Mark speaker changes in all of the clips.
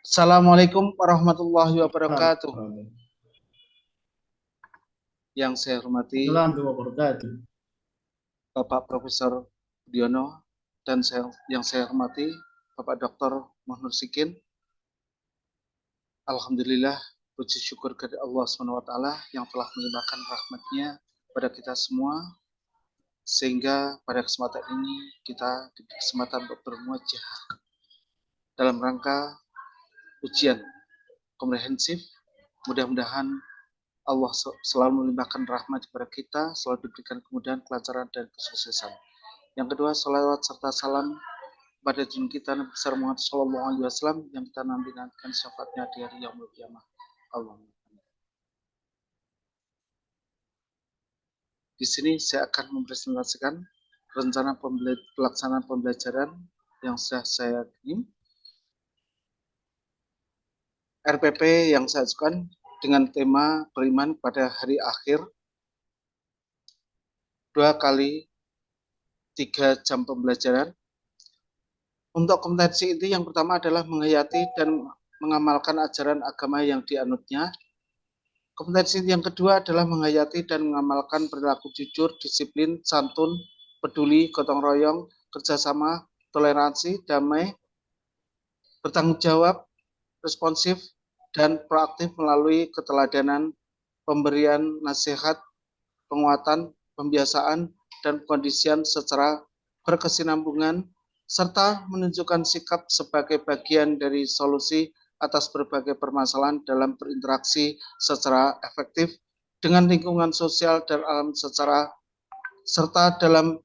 Speaker 1: Assalamualaikum warahmatullahi wabarakatuh.
Speaker 2: Waalaikumsalam
Speaker 1: Yang saya hormati
Speaker 2: warahmatullahi wabarakatuh.
Speaker 1: Bapak Profesor Budiono dan yang saya hormati Bapak Dr. Muhammad Sikin. Alhamdulillah, puji syukur kepada Allah SWT yang telah melimpahkan rahmat-Nya pada kita semua, sehingga pada kesempatan ini kita diberi kesempatan untuk bermuajah dalam rangka ujian komprehensif. Mudah-mudahan Allah selalu melimpahkan rahmat kepada kita, selalu diberikan kemudahan, kelancaran, dan kesuksesan. Yang kedua, salawat serta salam pada junjungan kita Nabi besar Muhammad Sallallahu Alaihi Wasallam yang kita nantikan syafaatnya di hari Yaumul Qiyamah. Allahumma. Di sini saya akan mempresentasikan rencana pelaksanaan pembelajaran yang sudah saya kirim, RPP yang saya ajukan dengan tema beriman pada hari akhir, 2 kali 3 jam pembelajaran. Untuk kompetensi inti yang pertama adalah menghayati dan mengamalkan ajaran agama yang dianutnya. Kompetensi inti yang kedua adalah menghayati dan mengamalkan perilaku jujur, disiplin, santun, peduli, gotong royong, kerjasama, toleransi, damai, bertanggung jawab, responsif, dan proaktif melalui keteladanan, pemberian nasihat, penguatan, pembiasaan, dan pengkondisian secara berkesinambungan, serta menunjukkan sikap sebagai bagian dari solusi atas berbagai permasalahan dalam berinteraksi secara efektif dengan lingkungan sosial dan alam serta dalam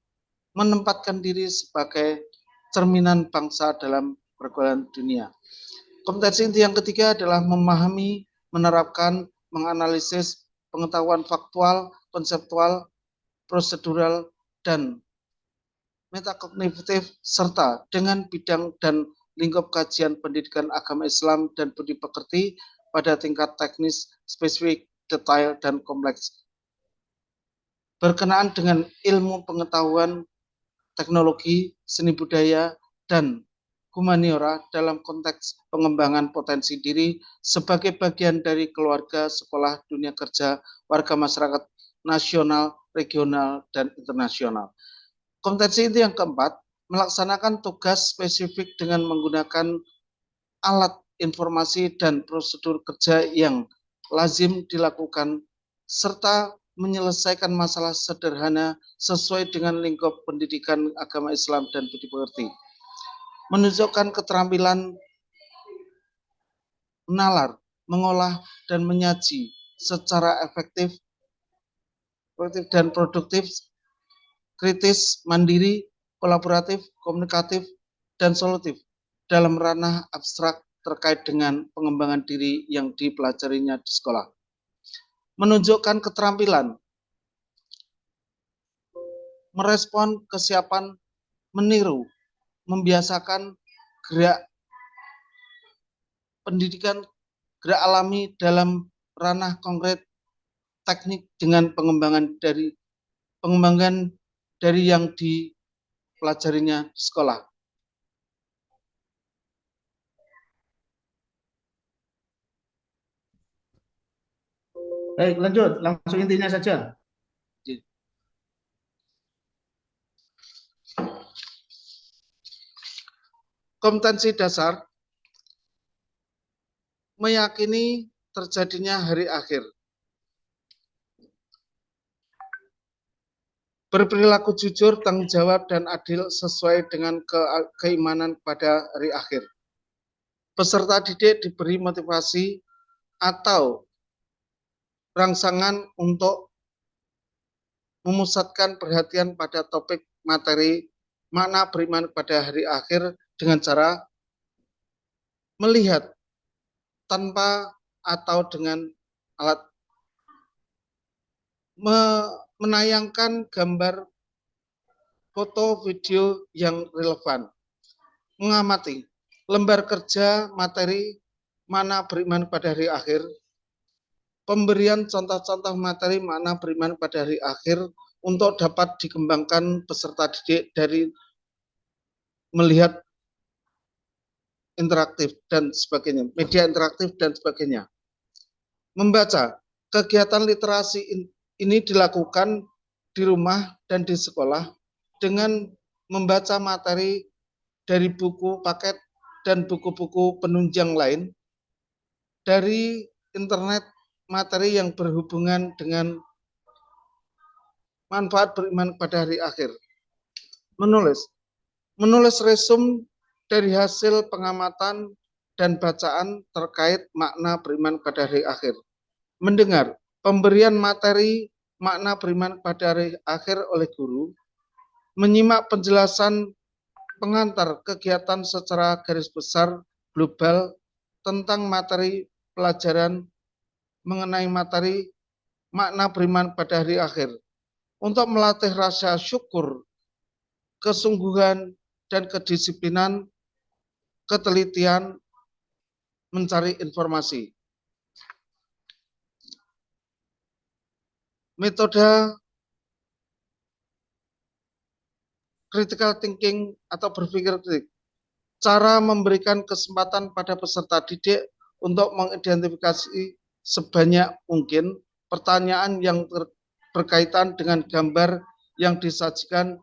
Speaker 1: menempatkan diri sebagai cerminan bangsa dalam pergaulan dunia. Kompetensi inti yang ketiga adalah memahami, menerapkan, menganalisis pengetahuan faktual, konseptual, prosedural, dan metakognitif, serta dengan bidang dan lingkup kajian pendidikan agama Islam dan budi pekerti pada tingkat teknis, spesifik, detail, dan kompleks. Berkenaan dengan ilmu pengetahuan, teknologi, seni budaya, dan humaniora dalam konteks pengembangan potensi diri sebagai bagian dari keluarga, sekolah, dunia kerja, warga masyarakat nasional, regional, dan internasional. Kompetensi itu yang keempat, melaksanakan tugas spesifik dengan menggunakan alat informasi dan prosedur kerja yang lazim dilakukan, serta menyelesaikan masalah sederhana sesuai dengan lingkup pendidikan agama Islam dan budi pekerti. Menunjukkan keterampilan menalar, mengolah, dan menyaji secara efektif dan produktif, kritis, mandiri, kolaboratif, komunikatif, dan solutif dalam ranah abstrak terkait dengan pengembangan diri yang dipelajarinya di sekolah. Menunjukkan keterampilan, merespon kesiapan, meniru, membiasakan gerak pendidikan, gerak alami dalam ranah konkret teknik dengan pengembangan dari yang dipelajarinya di sekolah.
Speaker 2: Baik, lanjut. Langsung intinya saja.
Speaker 1: Kompetensi dasar meyakini terjadinya hari akhir. Berperilaku jujur, tanggung jawab, dan adil sesuai dengan keimanan pada hari akhir. Peserta didik diberi motivasi atau rangsangan untuk memusatkan perhatian pada topik materi makna beriman pada hari akhir dengan cara melihat tanpa atau dengan alat, menayangkan gambar, foto, video yang relevan, mengamati lembar kerja materi mana beriman pada hari akhir, pemberian contoh-contoh materi makna beriman pada hari akhir untuk dapat dikembangkan peserta didik dari melihat interaktif dan sebagainya, media interaktif dan sebagainya. Membaca, kegiatan literasi ini dilakukan di rumah dan di sekolah dengan membaca materi dari buku paket dan buku-buku penunjang lain, dari internet, materi yang berhubungan dengan manfaat beriman pada hari akhir. Menulis resume dari hasil pengamatan dan bacaan terkait makna beriman pada hari akhir. Mendengar pemberian materi makna beriman pada hari akhir oleh guru. Menyimak penjelasan pengantar kegiatan secara garis besar global tentang materi pelajaran mengenai materi makna beriman pada hari akhir. Untuk melatih rasa syukur, kesungguhan, dan kedisiplinan, ketelitian, mencari informasi. Metode critical thinking atau berpikir kritis. Cara memberikan kesempatan pada peserta didik untuk mengidentifikasi sebanyak mungkin pertanyaan yang berkaitan dengan gambar yang disajikan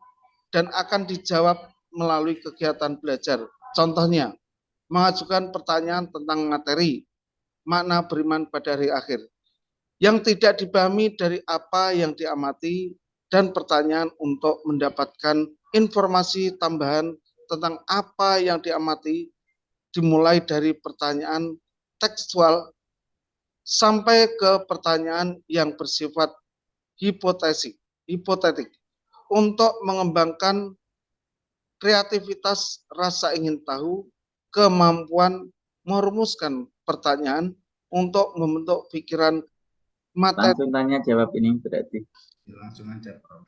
Speaker 1: dan akan dijawab melalui kegiatan belajar. Contohnya, mengajukan pertanyaan tentang materi, makna beriman pada hari akhir, yang tidak dipahami dari apa yang diamati, dan pertanyaan untuk mendapatkan informasi tambahan tentang apa yang diamati, dimulai dari pertanyaan tekstual sampai ke pertanyaan yang bersifat hipotetik untuk mengembangkan kreativitas, rasa ingin tahu, kemampuan merumuskan pertanyaan untuk membentuk pikiran materi.
Speaker 3: Langsung tanya jawab ini berarti.
Speaker 2: Langsung aja, Prof.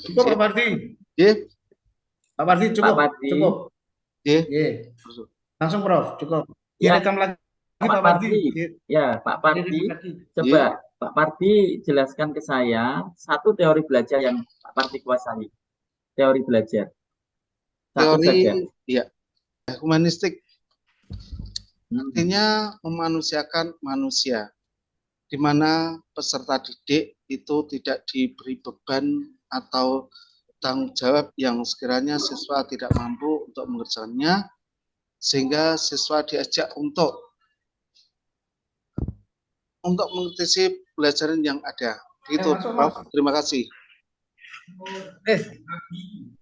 Speaker 2: Cukup, Pak Pardi.
Speaker 1: Ya,
Speaker 2: Pak Pardi cukup.
Speaker 3: Pak Pardi.
Speaker 2: Cukup.
Speaker 1: ya.
Speaker 2: Langsung, Prof. Cukup.
Speaker 3: Ya,
Speaker 2: Direkam lagi,
Speaker 3: Pak Pardi. Ya, Pak Pardi. Coba Pak Pardi jelaskan ke saya satu teori belajar yang Pak Pardi kuasai. Teori belajar. Satu
Speaker 1: Teori
Speaker 3: saja.
Speaker 1: ya, humanistik. Artinya memanusiakan manusia, di mana peserta didik itu tidak diberi beban atau tanggung jawab yang sekiranya siswa tidak mampu untuk mengerjakannya, sehingga siswa diajak untuk mengkritisi pelajaran yang ada. Itu, Prof. Terima kasih.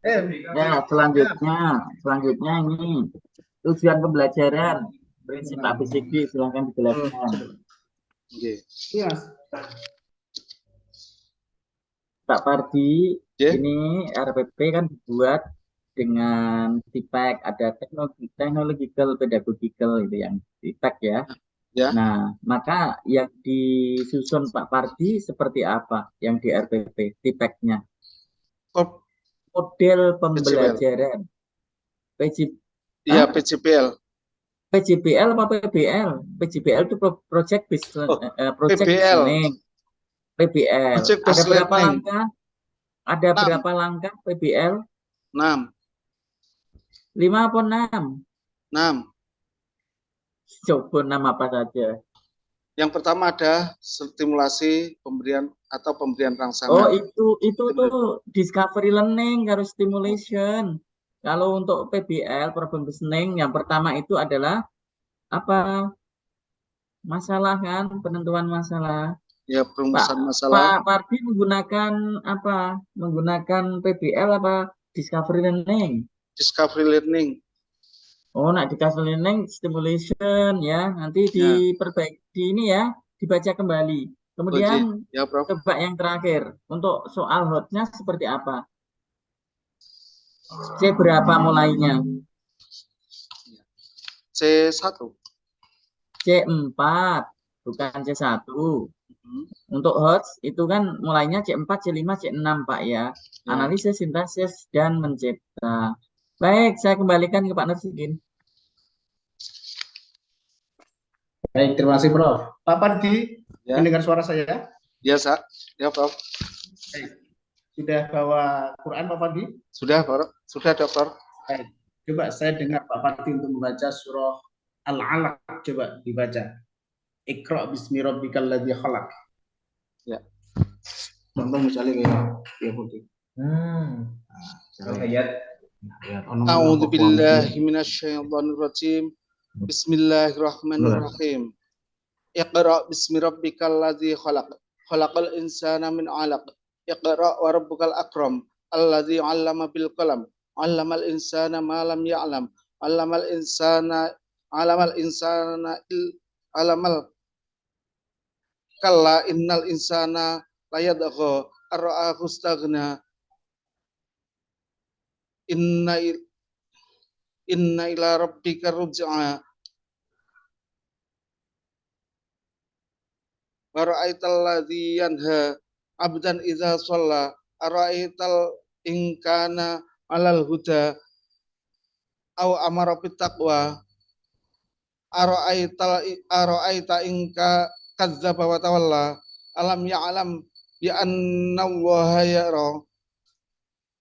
Speaker 3: Ya, selanjutnya ini tujuan pembelajaran, prinsip ABCD, silahkan dijelaskan.
Speaker 2: Iya, Mas.
Speaker 3: Pak Pardi, ini RPP kan dibuat dengan TIPEC, ada technological, pedagogical itu yang TIPEC ya.
Speaker 1: Ya.
Speaker 3: Nah, maka yang disusun Pak Pardi seperti apa yang di RPP, TIPEC-nya? Model pembelajaran.
Speaker 1: Iya, PJBL.
Speaker 3: PJBL apa PBL? PJBL itu project based learning. PBL. Ada berapa langkah? Ada 6. Berapa langkah PBL?
Speaker 1: 6.
Speaker 3: 5 apa 6?
Speaker 1: 6. Coba
Speaker 3: 6 apa saja?
Speaker 1: Yang pertama ada stimulasi pemberian rangsangan.
Speaker 3: Oh, itu tuh discovery learning harus stimulation. Kalau untuk PBL problem listening yang pertama itu adalah apa? Masalah kan, penentuan masalah.
Speaker 1: Ya, perumusan masalah.
Speaker 3: Pak Pardi menggunakan apa? Menggunakan PBL apa discovery learning?
Speaker 1: Discovery learning.
Speaker 3: Oh, nak discovery learning stimulation ya. Nanti diperbaiki ini ya, dibaca kembali. Kemudian
Speaker 1: ya, Prof.
Speaker 3: coba yang terakhir untuk soal hotnya seperti apa? C berapa mulainya?
Speaker 1: C1.
Speaker 3: C4, bukan C1. Untuk HOTS itu kan mulainya C4, C5, C6 Pak ya. Analisis, sintesis, dan mencipta. Baik, saya kembalikan ke Pak Nursidin.
Speaker 2: Baik, terima kasih Prof. Pak Pardi, mendengar suara saya?
Speaker 1: Ya, ya Prof.
Speaker 2: Baik. Sudah bawa Quran Pak Pardi?
Speaker 1: Sudah, Prof. Sudah, Dokter.
Speaker 2: Baik. Coba saya dengar Pak Parti untuk membaca surah Al-Alaq. Coba dibaca. Iqra bismi rabbikal ladzi khalaq.
Speaker 1: Ya.
Speaker 2: Contoh misalnya kayak ya Putih. Ayat.
Speaker 1: A'udzu billahi minasyaitonir rajim. Bismillahirrahmanirrahim. Iqra bismi rabbikal ladzi khalaq. Khalaqal insana min 'alaq. Iqra wa rabbukal akram. Alladzi 'allama bil qalam. 'Allamal insana ma lam ya'lam. 'Allamal insana alamal kalla innal insana layadgha ar-ra'ahu istaghna. Inna ila rabbika ruj'a. Wa ra'aital ladzi yanha 'abdan idza shalla ara'aital in kana 'alal huda aw amara bit taqwa ara'aita in kadzdzaba wa tawalla alam ya'lam bi anna Allaha yara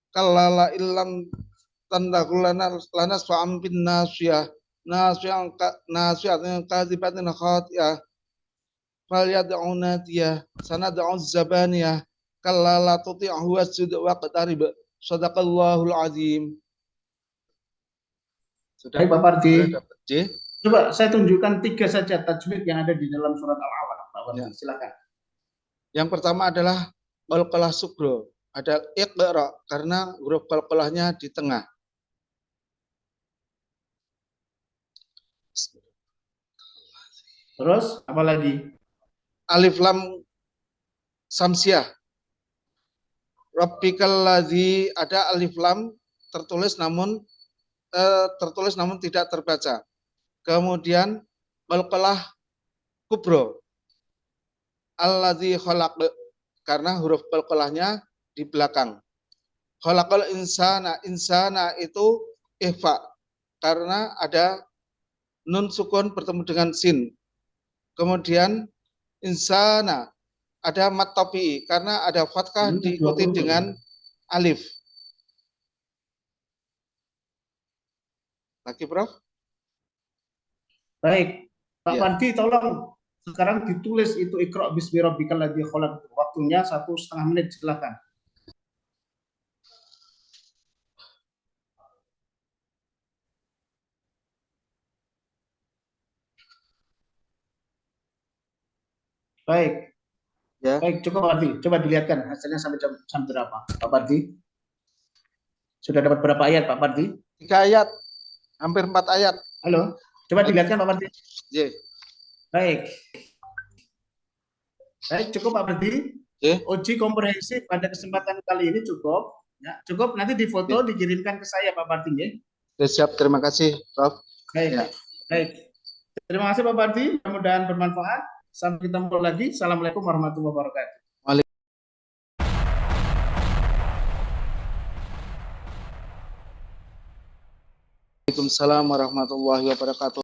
Speaker 1: kallala illam tandaqulana lanasfa'am bin nasiyah nasiyatin kadzibatin khati'ah falyad'u nadiyah sanad'u zabaniyah kallala tuti'hu wasjud waqtarib. Shadaqallahul azim. Sudah
Speaker 2: Baik Pak Parti.
Speaker 1: J.
Speaker 2: Coba saya tunjukkan 3 saja tajwid yang ada di dalam surat Al-Alaq, Pak Parti.
Speaker 1: Ya.
Speaker 2: Silakan.
Speaker 1: Yang pertama adalah qalqalah sugro. Ada iqra karena huruf qalqalahnya di tengah.
Speaker 2: Terus apa lagi?
Speaker 1: Alif lam samsiah. Rabbikal ladzi, ada alif lam tertulis namun tidak terbaca. Kemudian qalqalah kubro. Alladzi khalaq karena huruf qalqalahnya di belakang. Khalaqal insana itu ihfa karena ada nun sukun bertemu dengan sin. Kemudian insana ada mat tabii karena ada fathah diikuti dengan alif. Lagi Prof?
Speaker 2: Baik, Pak
Speaker 1: Ya.
Speaker 2: Parti tolong sekarang ditulis itu Iqra bismi rabbikal ladzi khalaq. Waktunya 1,5 menit, silakan. Baik.
Speaker 1: Ya.
Speaker 2: Baik, cukup Pak Parti. Coba dilihatkan hasilnya sampai jam berapa, Pak Parti? Sudah dapat berapa ayat, Pak Parti?
Speaker 1: 3 ayat, hampir 4 ayat.
Speaker 2: Halo, coba dilihatkan Pak Parti.
Speaker 1: J.
Speaker 2: Baik. Baik, cukup Pak Parti. Uji komprehensif pada kesempatan kali ini cukup. Ya, cukup nanti difoto dikirimkan ke saya Pak Parti. Ya.
Speaker 1: Siap, terima kasih Prof.
Speaker 2: Baik.
Speaker 1: Ya.
Speaker 2: Baik. Terima kasih Pak Parti, mudah-mudahan bermanfaat. Sampai ketemu lagi. Assalamualaikum warahmatullahi wabarakatuh.
Speaker 1: Waalaikumsalam warahmatullahi wabarakatuh.